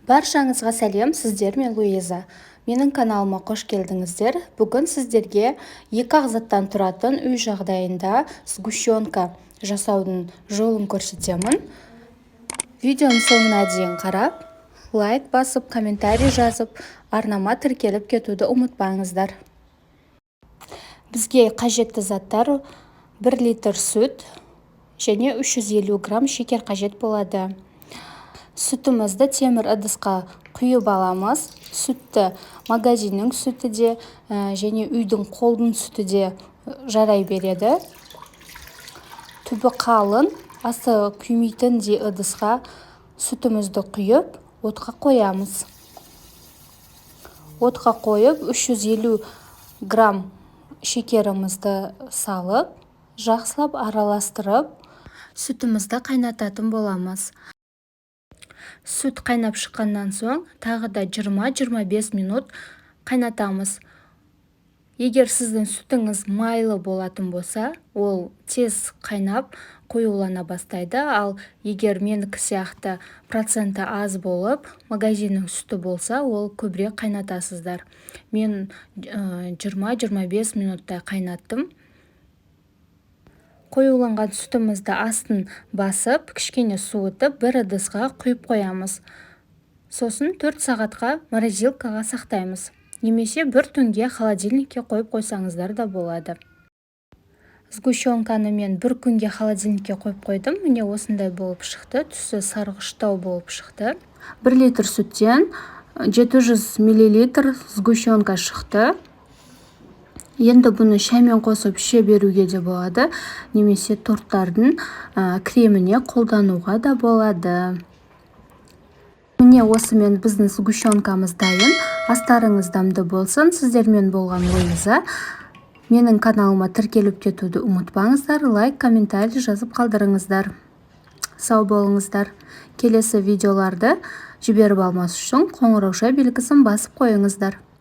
Баршаңызға сәлем, сіздер мен Луиза. Менің каналыма қош келдіңіздер. Бүгін сіздерге екі ағзаттан тұратын үй жағдайында сгущенка жасаудың жолын көрсетемін. Видеоның соңына дейін қарап, лайк басып, комментарий жазып, арнама тіркеліп кетуді ұмытпаңыздар. Бізге қажетті заттар 1 литр сүт және 350 грамм шекер қажет болады. Сүтімізді темір ыдысқа құйып аламыз. Сүтті магазиннің сүті де және үйдің қолдың сүті де жарай береді. Түбі қалың, асты күймейтін де ыдысқа сүтімізді құйып, отқа қоямыз. Отқа қойып 350 грамм шекерімізді салып, жақсылап араластырып, сүтімізді қайнататын боламыз. Сүт қайнап шыққаннан соң тағы да 20-25 минут қайнатамыз. Егер сіздің сүтіңіз майлы болатын болса, ол тез қайнап қоюлана бастайды, ал егер менікі сияқты проценті аз болып, магазиннің сүті болса, ол көбірек қайнатасыздар. Мен 20-25 минуттай қайнаттым. Қоюланған сүтімізді астын басып, кішкене суытып, бір ыдысқа құйып қоямыз. Сосын 4 сағатқа морозилкаға сақтаймыз. Немесе бір түнге холодильникке қойып қойсаңыздар да болады. Сгущенканы мен бір күнге холодильникке қойып қойдым. Міне осындай болып шықты. Түсі сарғыштау болып шықты. 1 литр сүттен 700 мл сгущенка шықты. Енді бұны шаймен қосып іше беруге де болады, немесе торттардың креміне қолдануға да болады. Міне осымен біздің сгущенкамыз дайын. Астарыңыз дәмді болсын. Сіздермен болған Луиза. Менің каналыма тіркеліп кетуді ұмытпаңыздар. Лайк, комментарий жазып қалдырыңыздар. Сау болыңыздар. Келесі видеоларды жіберіп алмас үшін қоңырауша белгісін басып қойыңыздар.